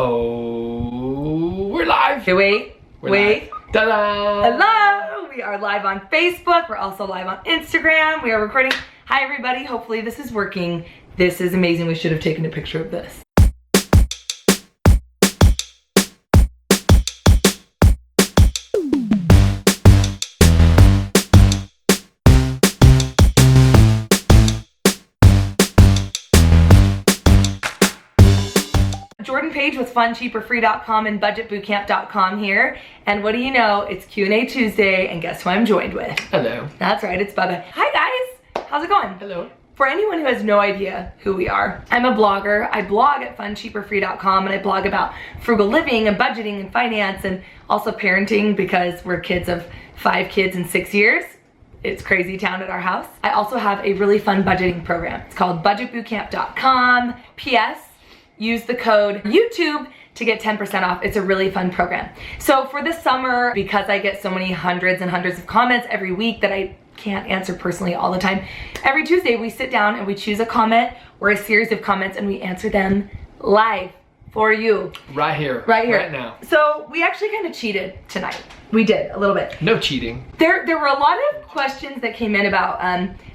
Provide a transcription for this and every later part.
Oh, we're live. Okay, wait. Ta-da! Hello! We are live on Facebook. We're also live on Instagram. We are recording. Hi, everybody. Hopefully this is working. This is amazing. We should have taken a picture of this. Jordan Page with FunCheaperFree.com and BudgetBootcamp.com here. And what do you know? It's Q&A Tuesday, and guess who I'm joined with? Hello. That's right, it's Bubba. Hi guys, how's it going? Hello. For anyone who has no idea who we are, I'm a blogger. I blog at FunCheaperFree.com, and I blog about frugal living and budgeting and finance and also parenting, because we're kids of 5 kids in 6 years. It's crazy town at our house. I also have a really fun budgeting program. It's called BudgetBootcamp.com. P.S. Use the code YouTube to get 10% off. It's a really fun program. So for this summer, because I get so many hundreds and hundreds of comments every week that I can't answer personally all the time, every Tuesday we sit down and we choose a comment or a series of comments and we answer them live for you. Right here. Right now. So we actually kind of cheated tonight. We did, a little bit. No cheating. There were a lot of questions that came in about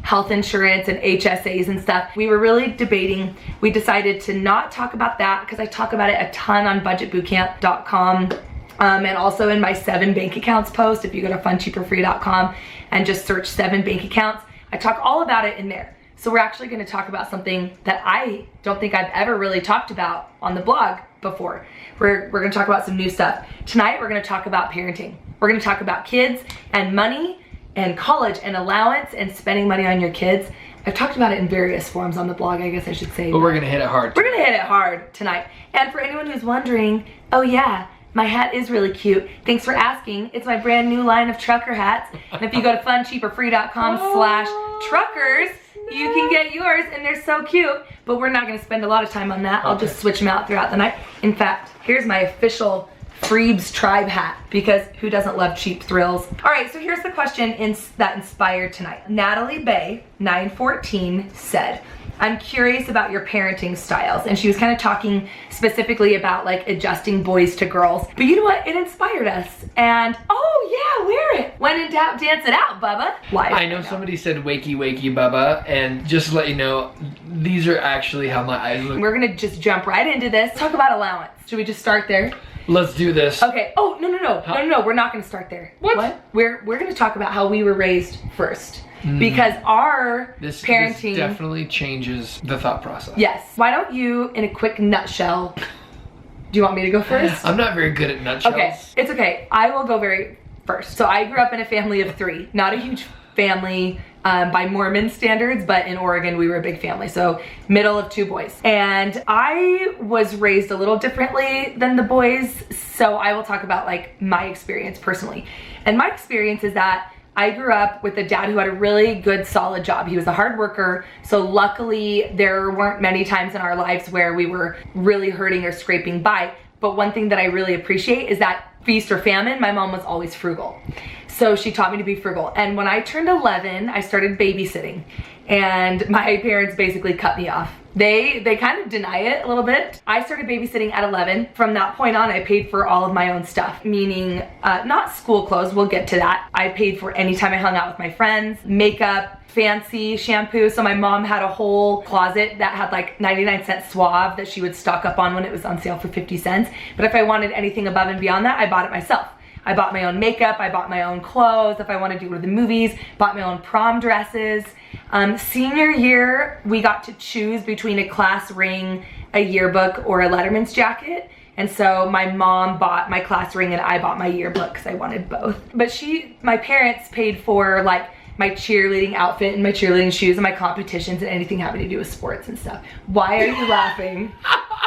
health insurance and HSAs and stuff. We were really debating. We decided to not talk about that because I talk about it a ton on budgetbootcamp.com and also in my 7 bank accounts post. If you go to funcheaperfree.com and just search 7 bank accounts, I talk all about it in there. So we're actually going to talk about something that I don't think I've ever really talked about on the blog before. We're going to talk about some new stuff. Tonight we're going to talk about parenting. We're going to talk about kids and money and college and allowance and spending money on your kids. I've talked about it in various forms on the blog, I guess I should say. But we're going to hit it hard. We're going to hit it hard tonight. And for anyone who's wondering, oh yeah, my hat is really cute. Thanks for asking. It's my brand new line of trucker hats. And if you go to funcheaperfree.com/truckers, you can get yours, and they're so cute. But we're not going to spend a lot of time on that. I'll just switch them out throughout the night. In fact, here's my official Freebs Tribe hat, because who doesn't love cheap thrills? All right, so here's the question that inspired tonight. Natalie Bay, 914, said, I'm curious about your parenting styles. And she was kind of talking specifically about like adjusting boys to girls. But you know what? It inspired us. And oh yeah, wear it. When in doubt, dance it out, Bubba. Live. I know somebody said wakey wakey Bubba, and just to let you know, these are actually how my eyes look. We're gonna just jump right into this. Talk about allowance. Should we just start there? Let's do this. Okay. Oh, no. No, we're not gonna start there. What? We're gonna talk about how we were raised first. Because our parenting... This definitely changes the thought process. Yes. Why don't you, in a quick nutshell, do you want me to go first? I'm not very good at nutshells. Okay, it's okay. I will go first. So I grew up in a family of 3. Not a huge family by Mormon standards, but in Oregon we were a big family. So middle of 2 boys. And I was raised a little differently than the boys. So I will talk about like my experience personally. And my experience is that I grew up with a dad who had a really good, solid job. He was a hard worker, so luckily there weren't many times in our lives where we were really hurting or scraping by. But one thing that I really appreciate is that feast or famine, my mom was always frugal. So she taught me to be frugal. And when I turned 11, I started babysitting. And my parents basically cut me off. They kind of deny it a little bit. I started babysitting at 11. From that point on, I paid for all of my own stuff, meaning not school clothes, we'll get to that. I paid for any time I hung out with my friends, makeup, fancy shampoo. So my mom had a whole closet that had like 99-cent Suave that she would stock up on when it was on sale for 50 cents. But if I wanted anything above and beyond that, I bought it myself. I bought my own makeup, I bought my own clothes. If I wanted to go to the movies, bought my own prom dresses. Senior year, we got to choose between a class ring, a yearbook, or a Letterman's jacket. And so my mom bought my class ring and I bought my yearbook because I wanted both. But my parents paid for like my cheerleading outfit and my cheerleading shoes and my competitions and anything having to do with sports and stuff. Why are you laughing?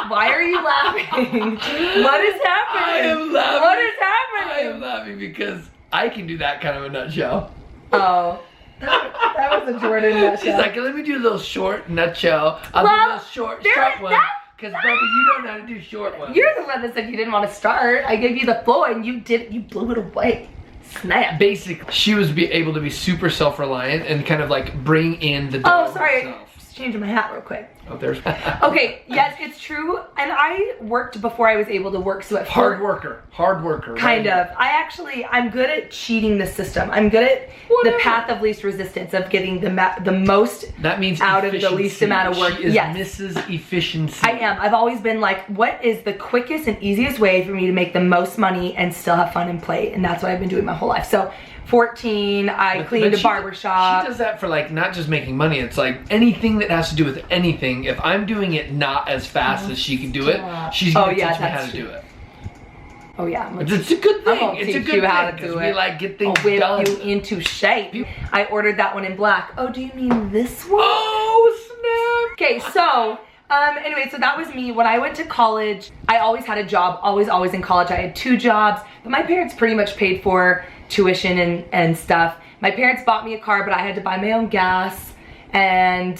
Why are you laughing? What is happening? I am laughing. What is happening? I am laughing because I can do that kind of a nutshell. Oh, that was a Jordan nutshell. She's like, let me do a little short nutshell. I'll do a little short one. Because Bubba, you don't know how to do short ones. You're the one that said you didn't want to start. I gave you the floor and you blew it away. Snap. Basically, she was able to be super self-reliant and kind of like bring in the dog Oh, sorry. herself. Just changing my hat real quick. Oh, there's Okay, yes, it's true. And I worked before I was able to work, so at hard worker. Kind of. I'm good at cheating the system. I'm good at the path of least resistance, of getting the most that means out of the least amount of work. She is Mrs. Efficiency. I am. I've always been like, what is the quickest and easiest way for me to make the most money and still have fun and play? And that's what I've been doing my whole life. So 14, I cleaned a barbershop. She does that for like not just making money. It's like anything that has to do with anything. If I'm doing it not as fast as she can do it, she's gonna teach me how to do it. Oh yeah, it's a good thing. It's a good how thing to do it. We like get things whip done. you into shape. I ordered that one in black. Oh, do you mean this one? Oh snap! Okay, so anyway, so that was me. When I went to college, I always had a job. Always in college, I had 2 jobs. But my parents pretty much paid for tuition and stuff. My parents bought me a car, but I had to buy my own gas. And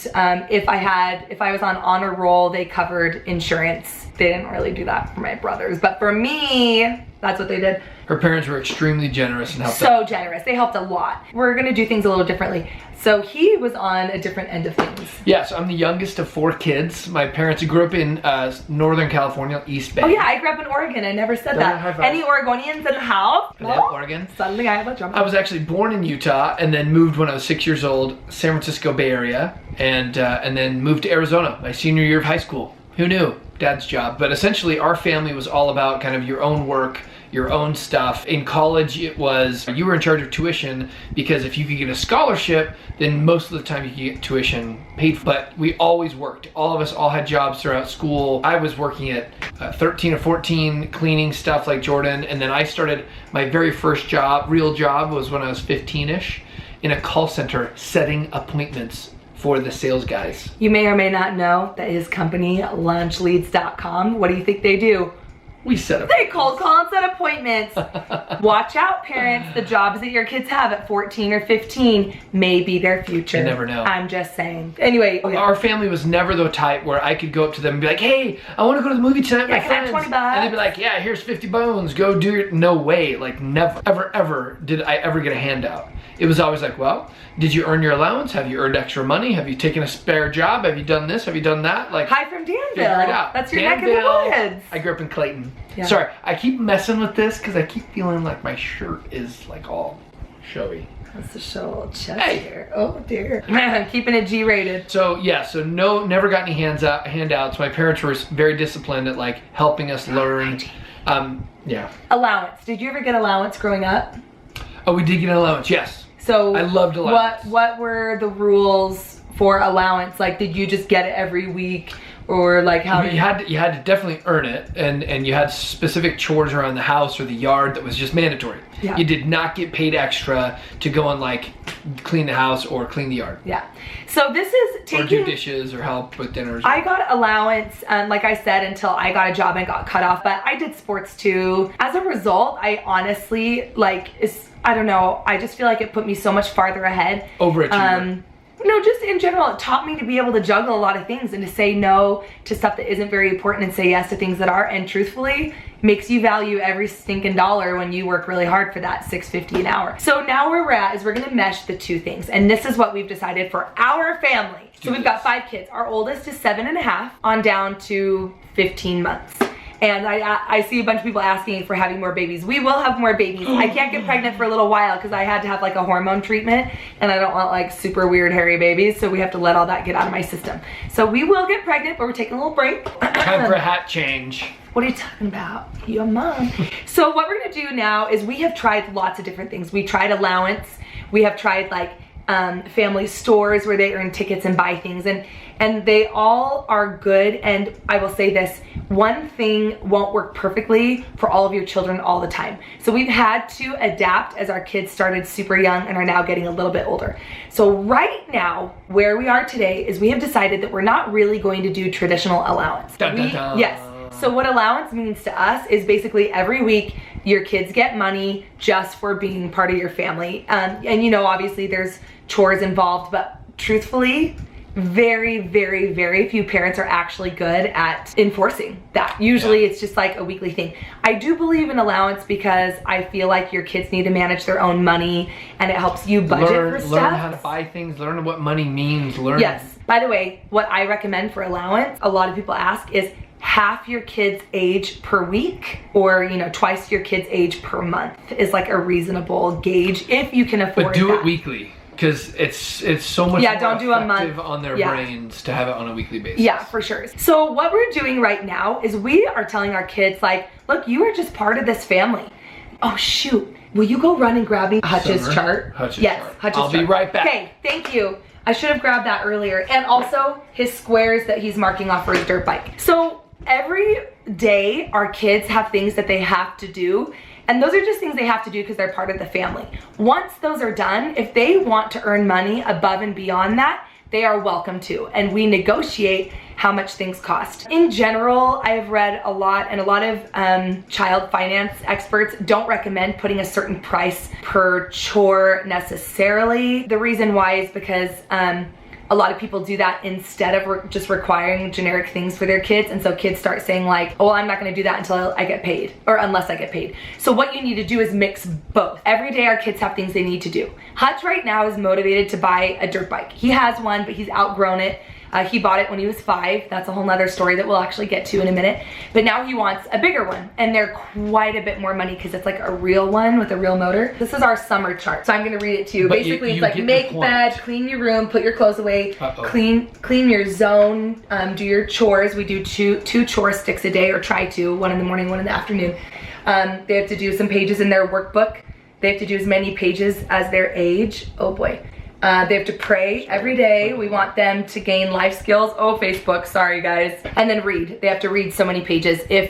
if I was on honor roll, they covered insurance. They didn't really do that for my brothers, but for me, that's what they did. Her parents were extremely generous and helped So generous. They helped a lot. We're gonna do things a little differently. So he was on a different end of things. Yeah, so I'm the youngest of 4 kids. My parents grew up in Northern California, East Bay. Oh yeah, I grew up in Oregon. I never said that. Any Oregonians in the house? Hello, Oregon. Suddenly I have a drum. I was actually born in Utah and then moved when I was 6 years old, San Francisco Bay Area, and then moved to Arizona my senior year of high school. Who knew? Dad's job. But essentially our family was all about kind of your own work, your own stuff. In college, it was you were in charge of tuition, because if you could get a scholarship, then most of the time you could get tuition paid for. But we always worked. All of us all had jobs throughout school. I was working at 13 or 14, cleaning stuff like Jordan. And then I started my very first job, real job, was when I was 15-ish, in a call center setting appointments for the sales guys. You may or may not know that his company, launchleads.com, what do you think they do? We set up. They cold call and set appointments. Watch out, parents. The jobs that your kids have at 14 or 15 may be their future. You never know. I'm just saying. Anyway. Our family was never the type where I could go up to them and be like, hey, I want to go to the movie tonight with my friends. Can I have 20 bucks? And they'd be like, yeah, here's 50 bones. Go do it. No way. Like never, ever did I ever get a handout. It was always like, well, did you earn your allowance? Have you earned extra money? Have you taken a spare job? Have you done this? Have you done that? Like, hi from Danville. Figure it out. That's your neck of the woods. I grew up in Clayton. Yeah. Sorry, I keep messing with this because I keep feeling like my shirt is like all showy. That's the show chest here. Oh dear. I'm keeping it G-rated. So yeah, so never got any handouts. My parents were very disciplined at like helping us learn. Yeah. Allowance. Did you ever get allowance growing up? Oh, we did get an allowance, yes. So I loved allowance. What were the rules for allowance? Like, did you just get it every week, or like how? You had to definitely earn it, and you had specific chores around the house or the yard that was just mandatory. Yeah. You did not get paid extra to go and like clean the house or clean the yard. Yeah. So this is taking. Or do dishes or help with dinners. I got allowance, like I said, until I got a job and got cut off. But I did sports too. As a result, I honestly I don't know. I just feel like it put me so much farther ahead. Overachiever. No, just in general, it taught me to be able to juggle a lot of things and to say no to stuff that isn't very important and say yes to things that are. And truthfully, makes you value every stinking dollar when you work really hard for that $6.50 an hour. So now where we're at is we're gonna mesh the 2 things. And this is what we've decided for our family. So we've got 5 kids. Our oldest is 7.5 on down to 15 months. And I see a bunch of people asking if we're having more babies. We will have more babies. I can't get pregnant for a little while because I had to have like a hormone treatment, and I don't want like super weird hairy babies, so we have to let all that get out of my system. So we will get pregnant, but we're taking a little break. Time for a hat change. What are you talking about? Your mom. So what we're gonna do now is we have tried lots of different things. We tried allowance. We have tried like family stores where they earn tickets and buy things, and they all are good. And I will say this, one thing won't work perfectly for all of your children all the time. So we've had to adapt as our kids started super young and are now getting a little bit older. So right now, where we are today is we have decided that we're not really going to do traditional allowance. Dun, dun, dun. Yes. So what allowance means to us is basically every week your kids get money just for being part of your family. And you know, obviously there's chores involved, but truthfully, very, very, very few parents are actually good at enforcing that. Usually it's just like a weekly thing. I do believe in allowance because I feel like your kids need to manage their own money and it helps you budget for stuff. Learn how to buy things, learn what money means, learn. Yes. By the way, what I recommend for allowance, a lot of people ask, is half your kid's age per week, or twice your kid's age per month is like a reasonable gauge if you can afford But do that. it weekly. Because it's so much more don't do a effective month. on their brains to have it on a weekly basis. Yeah, for sure. So what we're doing right now is we are telling our kids, like, look, you are just part of this family. Oh shoot, will you go run and grab me Hutch's chart? Hutch's yes, chart. Hutch's I'll chart. be right back. Okay, thank you. I should have grabbed that earlier. And also his squares that he's marking off for his dirt bike. So every day our kids have things that they have to do. And those are just things they have to do because they're part of the family. Once those are done, if they want to earn money above and beyond that, they are welcome to. And we negotiate how much things cost. In general, I have read a lot, and a lot of child finance experts don't recommend putting a certain price per chore necessarily. The reason why is because a lot of people do that instead of just requiring generic things for their kids. And so kids start saying like, oh, I'm not gonna do that until I get paid, or unless I get paid. So what you need to do is mix both. Every day our kids have things they need to do. Hutch right now is motivated to buy a dirt bike. He has one, but he's outgrown it. He bought it when he was 5. That's a whole nother story that we'll actually get to in a minute. But now he wants a bigger one, and they're quite a bit more money because it's like a real one with a real motor. This is our summer chart, so I'm gonna read it to you. But basically, you it's like make bed, clean your room, put your clothes away, clean your zone, do your chores. We do two chore sticks a day, or try to, one in the morning, one in the afternoon. They have to do some pages in their workbook. They have to do as many pages as their age. Oh boy. They have to pray every day. We want them to gain life skills. Oh, Facebook, sorry guys. And then read. They have to read so many pages. Your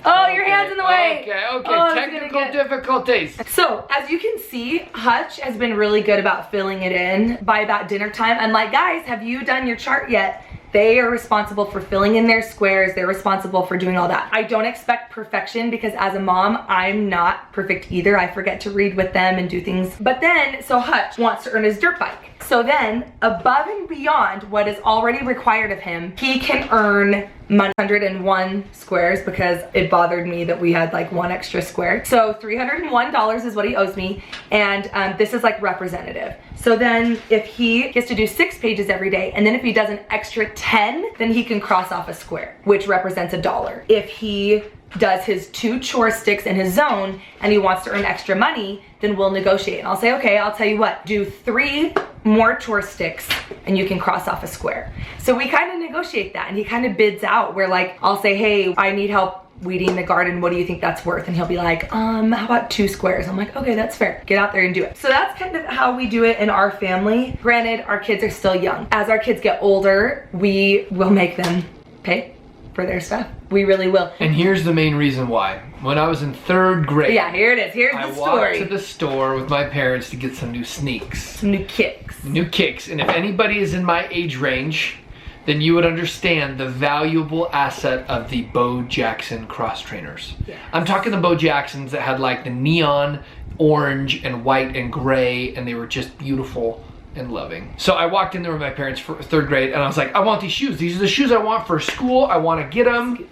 hand's in the way. Okay, Oh, technical difficulties. So, as you can see, Hutch has been really good about filling it in by about dinner time. I'm like, guys, have you done your chart yet? They are responsible for filling in their squares. They're responsible for doing all that. I don't expect perfection because as a mom, I'm not perfect either. I forget to read with them and do things. But then, so Hutch wants to earn his dirt bike. So then, above and beyond what is already required of him, he can earn money. 101 squares because it bothered me that we had like one extra square. So $301 is what he owes me, and this is like representative. So then if he gets to do 6 pages every day, and then if he does an extra 10, then he can cross off a square, which represents $1. If he does his 2 chore sticks in his zone and he wants to earn extra money, then we'll negotiate. And I'll say, okay, I'll tell you what, do 3 more chore sticks and you can cross off a square. So we kind of negotiate that, and he kind of bids out where like, I'll say, hey, I need help weeding the garden. What do you think that's worth? And he'll be like, how about 2 squares? I'm like, okay, that's fair. Get out there and do it. So that's kind of how we do it in our family. Granted, our kids are still young. As our kids get older, we will make them pay for their stuff. We really will. And here's the main reason why. When I was in 3rd grade, yeah, here it is. Here's the story. I walked to the store with my parents to get some new sneaks. Some new kicks. New kicks. And if anybody is in my age range, then you would understand the valuable asset of the Bo Jackson cross trainers. Yes. I'm talking the Bo Jacksons that had like the neon orange and white and gray, and they were just beautiful and loving. So I walked in there with my parents for 3rd grade, and I was like, I want these shoes. These are the shoes I want for school. I want to get them.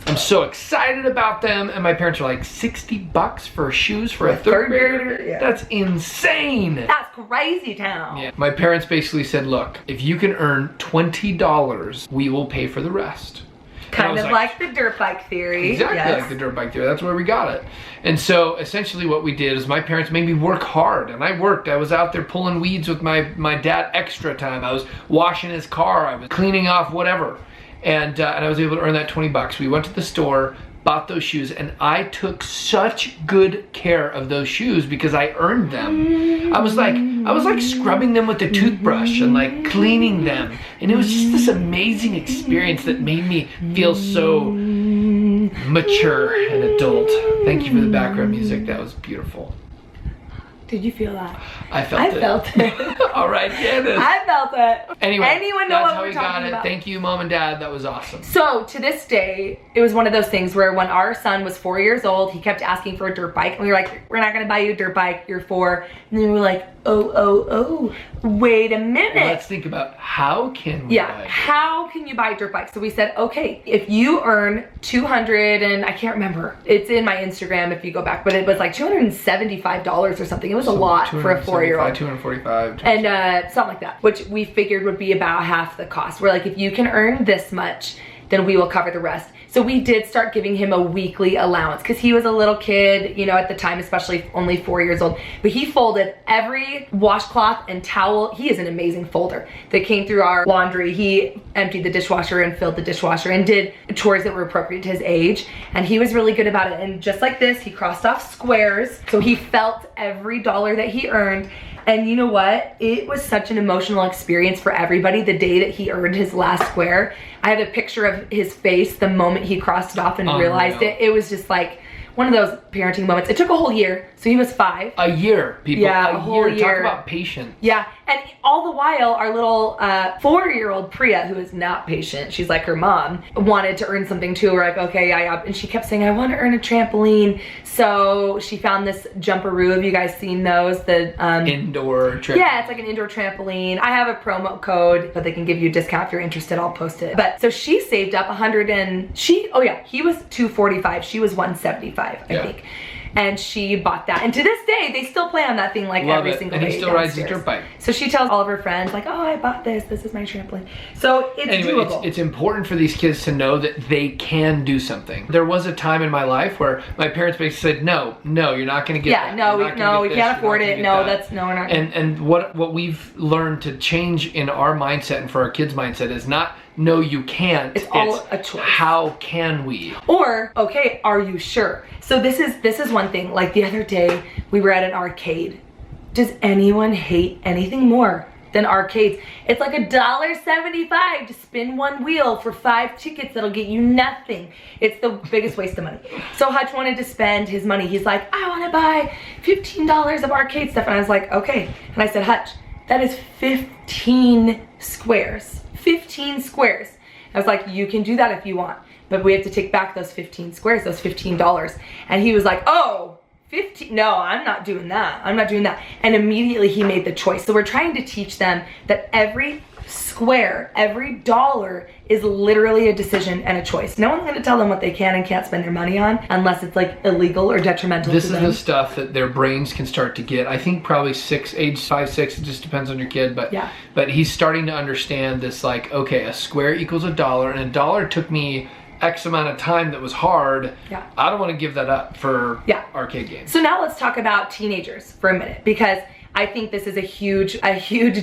I'm so excited about them. And my parents were like, $60 for shoes for a 3rd grader? Yeah. That's insane. That's crazy town. Yeah. My parents basically said, look, if you can earn $20, we will pay for the rest. Kind of like the dirt bike theory. Exactly like the dirt bike theory. That's where we got it. And so essentially what we did is my parents made me work hard, and I worked. I was out there pulling weeds with my dad extra time. I was washing his car. I was cleaning off whatever. And I was able to earn that $20. We went to the store, bought those shoes, and I took such good care of those shoes because I earned them. I was like scrubbing them with a toothbrush and like cleaning them. And it was just this amazing experience that made me feel so mature and adult. Thank you for the background music. That was beautiful. Did you feel that? I felt it. I felt it. All right, Candace. I felt it. Anyway, anyone know that's what how we're we got talking it. about? Thank you, Mom and Dad. That was awesome. So to this day, it was one of those things where when our son was 4 years old, he kept asking for a dirt bike. And we were like, we're not going to buy you a dirt bike. You're 4. And then we were like, oh, wait a minute. Well, let's think about how can we buy it? How can you buy a dirt bike? So we said, okay, if you earn 200 and I can't remember, it's in my Instagram if you go back, but it was like $275 or something. It was a lot for a 4-year-old. 245. And something like that, which we figured would be about half the cost. We're like, if you can earn this much, then we will cover the rest. So we did start giving him a weekly allowance because he was a little kid, you know, at the time, especially only 4 years old. But he folded every washcloth and towel. He is an amazing folder that came through our laundry. He emptied the dishwasher and filled the dishwasher and did chores that were appropriate to his age. And he was really good about it. And just like this, he crossed off squares. So he felt every dollar that he earned. And you know what? It was such an emotional experience for everybody the day that he earned his last square. I have a picture of his face the moment he crossed it off and realized it. It was just like one of those parenting moments. It took a whole year. So he was 5. A year, people. Yeah, a whole year. year. Talk about patience. Yeah, and all the while, our little 4-year-old Priya, who is not patient, she's like her mom, wanted to earn something too. We're like, okay, and she kept saying, I want to earn a trampoline. So she found this Jumperoo. Have you guys seen those? The indoor trampoline. Yeah, it's like an indoor trampoline. I have a promo code, but they can give you a discount if you're interested. I'll post it. But so she saved up 100 and he was 245. She was 175, I think. And she bought that. And to this day, they still play on that thing like every single day. And he still rides his dirt bike. So she tells all of her friends, like, oh, I bought this. This is my trampoline. So it's doable. It's important for these kids to know that they can do something. There was a time in my life where my parents basically said, no, you're not going to get that. We can't afford it. No, we're not. And what we've learned to change in our mindset and for our kids' mindset is not, no, you can't. It's all a choice. How can we? Or, okay, are you sure? So this is one thing. Like the other day, we were at an arcade. Does anyone hate anything more than arcades? It's like $1.75 to spin one wheel for 5 tickets that'll get you nothing. It's the biggest waste of money. So Hutch wanted to spend his money. He's like, I want to buy $15 of arcade stuff. And I was like, okay. And I said, Hutch, that is 15 squares. 15 squares. I was like, you can do that if you want, but we have to take back those 15 squares, those $15. And he was like, oh, 15, no, I'm not doing that. I'm not doing that. And immediately he made the choice. So we're trying to teach them that every square, every dollar is literally a decision and a choice. No one's going to tell them what they can and can't spend their money on unless it's like illegal or detrimental to them. This is the stuff that their brains can start to get. I think probably age 5, 6, it just depends on your kid, but he's starting to understand this, like, okay, a square equals $1 and $1 took me X amount of time that was hard. I don't want to give that up for arcade games. So now let's talk about teenagers for a minute, because I think this is a huge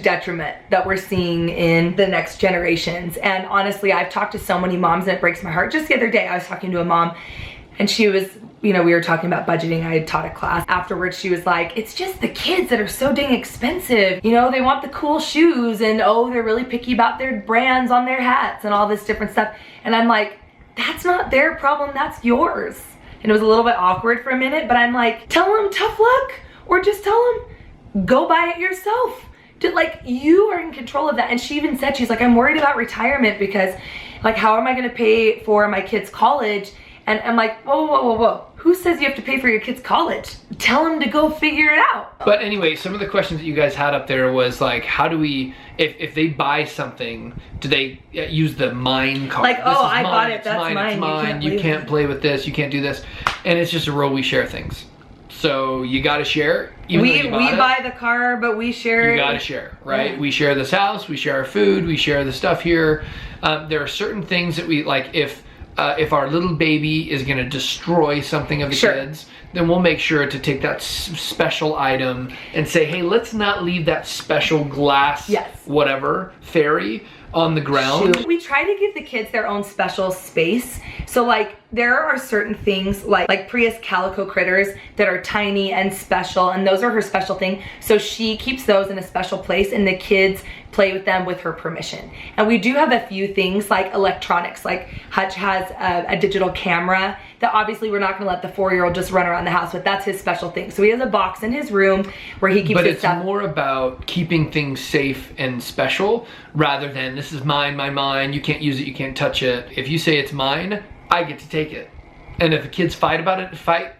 detriment that we're seeing in the next generations. And honestly, I've talked to so many moms and it breaks my heart. Just the other day, I was talking to a mom and she was, we were talking about budgeting. I had taught a class. Afterwards, she was like, it's just the kids that are so dang expensive. They want the cool shoes and they're really picky about their brands on their hats and all this different stuff. And I'm like, that's not their problem, that's yours. And it was a little bit awkward for a minute, but I'm like, tell them tough luck, or just tell them, go buy it yourself. Like, you are in control of that. And she even said, she's like, I'm worried about retirement because, like, how am I gonna pay for my kids' college? And I'm like, whoa. Who says you have to pay for your kids' college? Tell them to go figure it out. But anyway, some of the questions that you guys had up there was like, how do we, if they buy something, do they use the mine card? Like, I bought it, that's mine. It's mine. You can't play with this, you can't do this. And it's just a rule, we share things. So you gotta share. We buy the car, but we share it. You gotta share, right? Yeah. We share this house, we share our food, we share the stuff here. There are certain things that we, like if our little baby is gonna destroy something of the kids, then we'll make sure to take that special item and say, hey, let's not leave that special glass, whatever, fairy on the ground. We try to give the kids their own special space. So like there are certain things like Prius calico critters that are tiny and special, and those are her special thing. So she keeps those in a special place, and the kids play with them with her permission. And we do have a few things like electronics, like Hutch has a digital camera that obviously we're not gonna let the 4-year-old just run around the house with. That's his special thing. So he has a box in his room where he keeps his stuff. But it's more about keeping things safe and special rather than this is mine, you can't use it, you can't touch it. If you say it's mine, I get to take it. And if the kids fight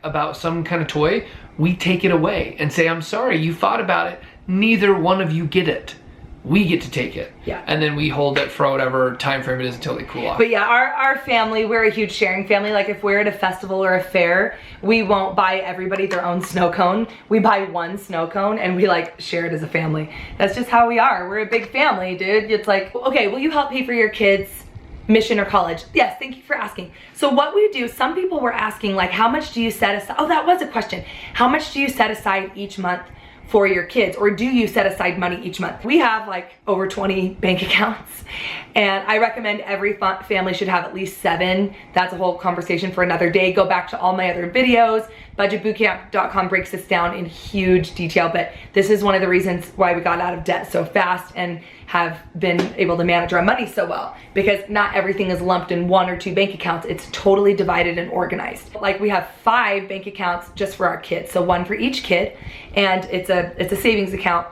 about some kind of toy, we take it away and say, I'm sorry, you fought about it. Neither one of you get it. We get to take it. Yeah. And then we hold it for whatever time frame it is until they cool off. But yeah, our family, we're a huge sharing family. Like if we're at a festival or a fair, we won't buy everybody their own snow cone. We buy one snow cone and we like share it as a family. That's just how we are. We're a big family, dude. It's like, okay, will you help pay for your kids' mission or college? Yes, thank you for asking. So what we do, some people were asking like, how much do you set aside? Oh, that was a question. How much do you set aside each month for your kids, or do you set aside money each month? We have like over 20 bank accounts, and I recommend every family should have at least 7. That's a whole conversation for another day. Go back to all my other videos. Budgetbootcamp.com breaks this down in huge detail, but this is one of the reasons why we got out of debt so fast and have been able to manage our money so well, because not everything is lumped in 1 or 2 bank accounts. It's totally divided and organized. Like we have 5 bank accounts just for our kids, so 1 for each kid, and it's a savings account.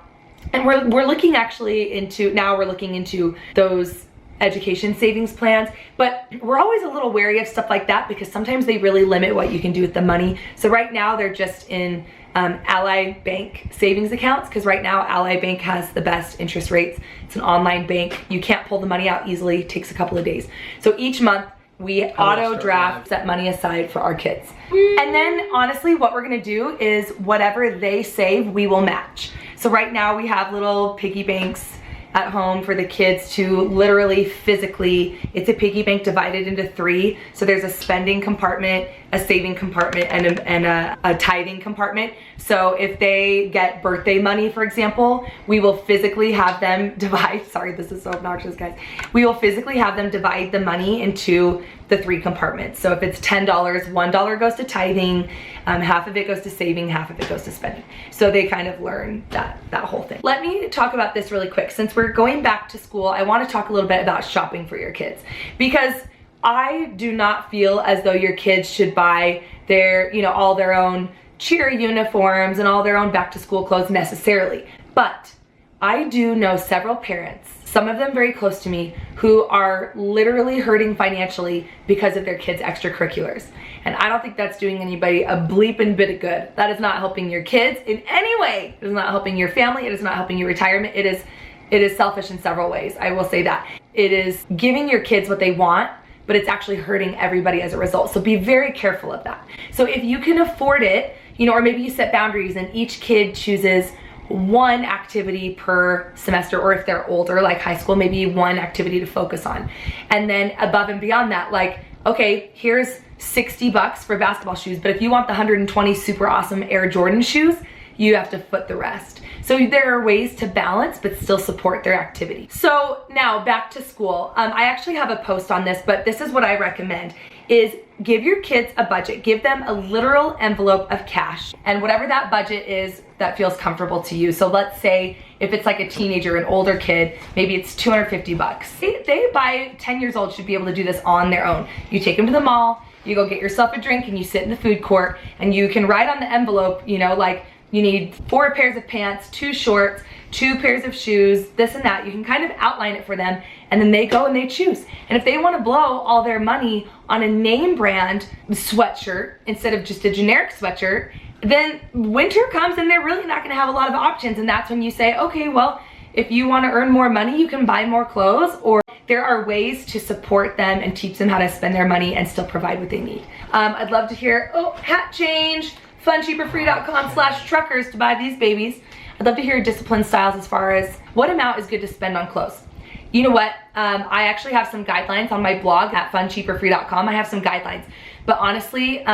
And we're looking actually into, now we're looking into those education savings plans, but we're always a little wary of stuff like that because sometimes they really limit what you can do with the money. So right now they're just in Ally Bank savings accounts, because right now Ally Bank has the best interest rates. It's an online bank. You can't pull the money out easily. It takes a couple of days. So each month we auto draft that money aside for our kids. And then honestly, what we're gonna do is whatever they save, we will match. So right now we have little piggy banks at home for the kids to literally physically, it's a piggy bank divided into 3. So there's a spending compartment, a saving compartment, and a tithing compartment. So if they get birthday money, for example, we will physically have them divide, sorry, this is so obnoxious, guys. We will physically have them divide the money into the 3 compartments. So if it's $10, $1 goes to tithing, half of it goes to saving, half of it goes to spending. So they kind of learn that whole thing. Let me talk about this really quick. Since we're going back to school, I want to talk a little bit about shopping for your kids, because I do not feel as though your kids should buy their, all their own cheer uniforms and all their own back to school clothes necessarily. But I do know several parents, some of them very close to me, who are literally hurting financially because of their kids' extracurriculars. And I don't think that's doing anybody a bleeping bit of good. That is not helping your kids in any way. It is not helping your family. It is not helping your retirement. It is selfish in several ways. I will say that. It is giving your kids what they want, but it's actually hurting everybody as a result. So be very careful of that. So if you can afford it, or maybe you set boundaries and each kid chooses 1 activity per semester, or if they're older, like high school, maybe 1 activity to focus on. And then above and beyond that, like, okay, here's $60 for basketball shoes, but if you want the 120 super awesome Air Jordan shoes, you have to foot the rest. So there are ways to balance but still support their activity. So now back to school. I actually have a post on this, but this is what I recommend, is give your kids a budget. Give them a literal envelope of cash, and whatever that budget is that feels comfortable to you. So let's say if it's like a teenager, an older kid, maybe it's $250. They by 10 years old should be able to do this on their own. You take them to the mall, you go get yourself a drink, and you sit in the food court, and you can write on the envelope, like you need 4 pairs of pants, 2 shorts, 2 pairs of shoes, this and that. You can kind of outline it for them, and then they go and they choose. And if they want to blow all their money on a name brand sweatshirt instead of just a generic sweatshirt, then winter comes and they're really not going to have a lot of options. And that's when you say, okay, well, if you want to earn more money, you can buy more clothes, or there are ways to support them and teach them how to spend their money and still provide what they need. I'd love to hear, hat change, funcheaperfree.com/truckers to buy these babies. I'd love to hear discipline styles as far as what amount is good to spend on clothes. You know what? I actually have some guidelines on my blog at funcheaperfree.com. I have some guidelines, but honestly,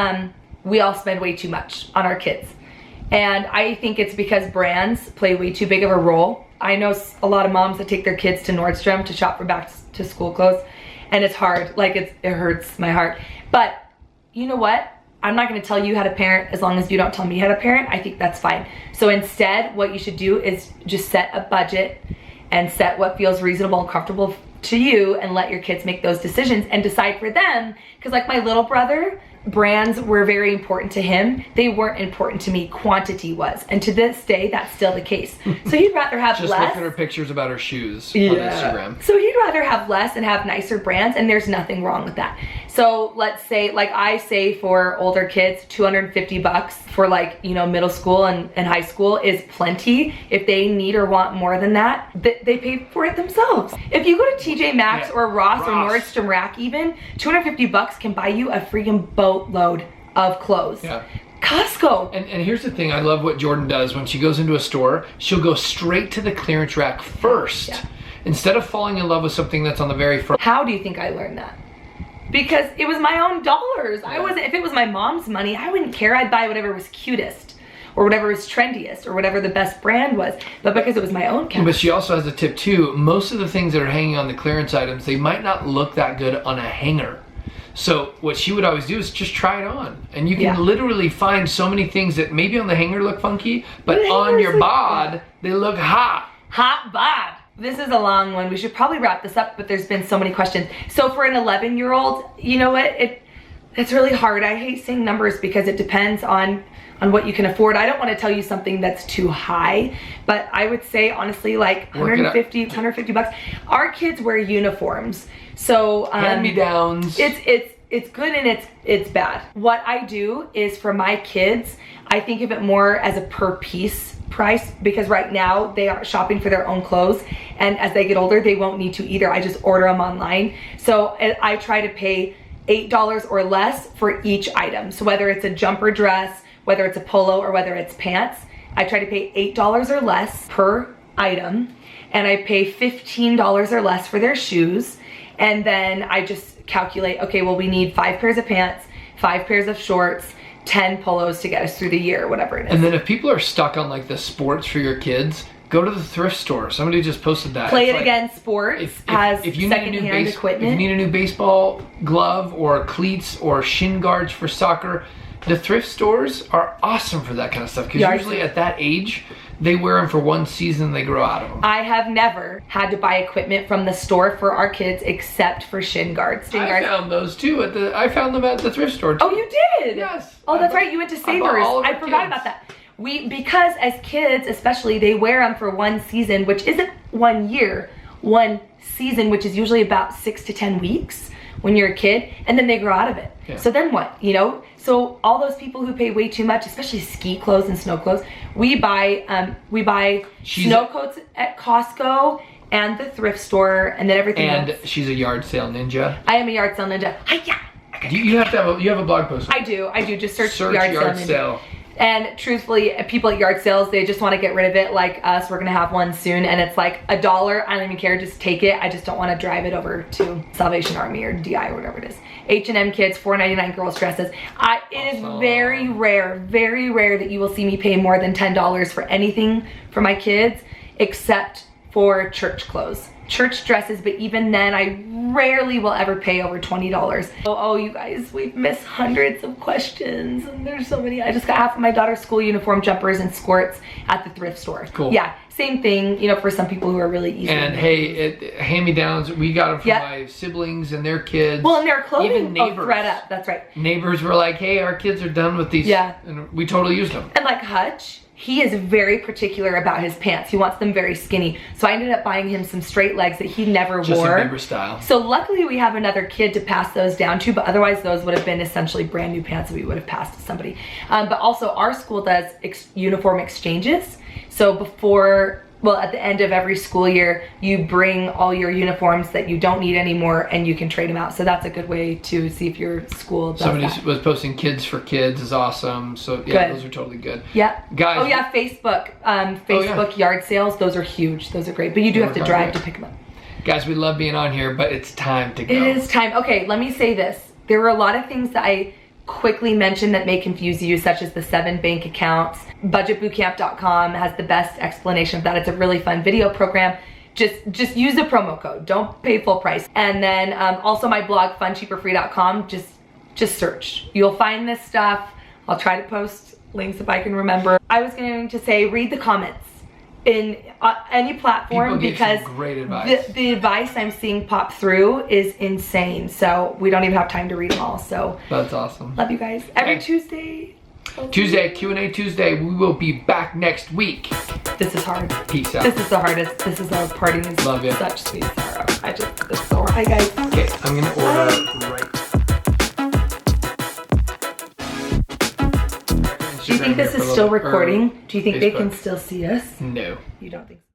we all spend way too much on our kids. And I think it's because brands play way too big of a role. I know a lot of moms that take their kids to Nordstrom to shop for back to school clothes, and it's hard, like it hurts my heart. But you know what? I'm not gonna tell you how to parent as long as you don't tell me how to parent. I think that's fine. So instead, what you should do is just set a budget and set what feels reasonable and comfortable to you and let your kids make those decisions and decide for them. Because like my little brother, brands were very important to him. They weren't important to me. Quantity was. And to this day, that's still the case. So he'd rather have Just less. look at her pictures about her shoes on Instagram. So he'd rather have less and have nicer brands, and there's nothing wrong with that. So let's say, like I say for older kids, $250 for like, you know, middle school and high school is plenty. If they need or want more than that, they pay for it themselves. If you go to TJ Maxx or Ross or Nordstrom Rack even, $250 can buy you a freaking boatload of clothes. Yeah. Costco. And here's the thing, I love what Jordan does. When she goes into a store, she'll go straight to the clearance rack first. Yeah. Instead of falling in love with something that's on the very front. How do you think I learned that? Because it was my own dollars. I wasn't, if it was my mom's money, I wouldn't care. I'd buy whatever was cutest or whatever was trendiest or whatever the best brand was. But because it was my own cash. But she also has a tip too. Most of the things that are hanging on the clearance items, they might not look that good on a hanger. So what she would always do is just try it on. And you can literally find so many things that maybe on the hanger look funky, but on your bod, they look hot. Hot bod. This is a long one. We should probably wrap this up, but there's been so many questions. So for an 11-year-old, you know what? It's really hard. I hate saying numbers because it depends on what you can afford. I don't want to tell you something that's too high, but I would say honestly like $150 bucks. Our kids wear uniforms. So hand-me-downs. It's good and it's bad. What I do is for my kids, I think of it more as a per piece price because right now they are shopping for their own clothes, and as they get older they won't need to either. I just order them online. So I try to pay $8 or less for each item. So whether it's a jumper dress, whether it's a polo, or whether it's pants, I try to pay $8 or less per item, and I pay $15 or less for their shoes. And then I just calculate, okay, well, we need 5 pairs of pants, 5 pairs of shorts, 10 polos to get us through the year, whatever it is. And then if people are stuck on like the sports for your kids, go to the thrift store. Somebody just posted that. Play It Again Sports has secondhand equipment. If you need a new baseball glove or cleats or shin guards for soccer, the thrift stores are awesome for that kind of stuff. Because usually at that age, they wear them for one season and they grow out of them. I have never had to buy equipment from the store for our kids except for shin guards. I found those too I found them at the thrift store too. Oh, you did? Yes. Oh, that's right. You went to Savers. I forgot about that. Because as kids, especially, they wear them for one season, which isn't 1 year, one season, which is usually about 6 to 10 weeks when you're a kid, and then they grow out of it. Yeah. So then what, you know? So all those people who pay way too much, especially ski clothes and snow clothes, we buy snow coats at Costco and the thrift store, and then everything else. And she's a yard sale ninja. I am a yard sale ninja. Hi-ya! You have a blog post. I do. Just search yard sale. And truthfully, people at yard sales, they just want to get rid of it like us. We're going to have one soon. And it's like $1. I don't even care. Just take it. I just don't want to drive it over to Salvation Army or DI or whatever it is. H&M kids, $4.99 girls dresses. It is very rare that you will see me pay more than $10 for anything for my kids, except for church clothes. Church dresses, but even then I rarely will ever pay over $20. Oh, you guys, we've missed hundreds of questions and there's so many. I just got half of my daughter's school uniform jumpers and skirts at the thrift store. Cool. Yeah, same thing, you know, for some people who are really easy. And hey, hand-me-downs, we got them from my siblings and their kids. Well, and their clothing, even neighbors. thread up, that's right. Neighbors were like, hey, our kids are done with these. Yeah. And we totally used them. And like Hutch, he is very particular about his pants. He wants them very skinny. So I ended up buying him some straight legs that he never wore. Just a Bieber style. So luckily we have another kid to pass those down to, but otherwise those would have been essentially brand new pants that we would have passed to somebody. But also our school does uniform exchanges. So at the end of every school year, you bring all your uniforms that you don't need anymore and you can trade them out. So that's a good way to see if your school does Somebody was posting Kids for Kids is awesome. So yeah, those are totally good. Yeah. Guys. Oh yeah, Facebook yard sales, those are huge. Those are great. But you do have to drive to pick them up. Guys, we love being on here, but it's time to go. It is time. Okay, let me say this. There were a lot of things that I quickly mention that may confuse you, such as the 7 bank accounts. Budgetbootcamp.com has the best explanation of that. It's a really fun video program. Just use the promo code. Don't pay full price. And then also my blog, funcheaperfree.com. Just just search. You'll find this stuff. I'll try to post links if I can remember. I was going to say, read the comments in any platform because great advice. The advice I'm seeing pop through is insane. So we don't even have time to read them all. So that's awesome. Love you guys. Every Tuesday, Q&A Tuesday. We will be back next week. This is hard. Peace out. This is the hardest. This is our parting is Love you. such sweet sorrow. This is so hard. Hi guys. Okay, I'm gonna order right. Do you think this is still recording? Do you think they Facebook. can still see us? No. You don't think so?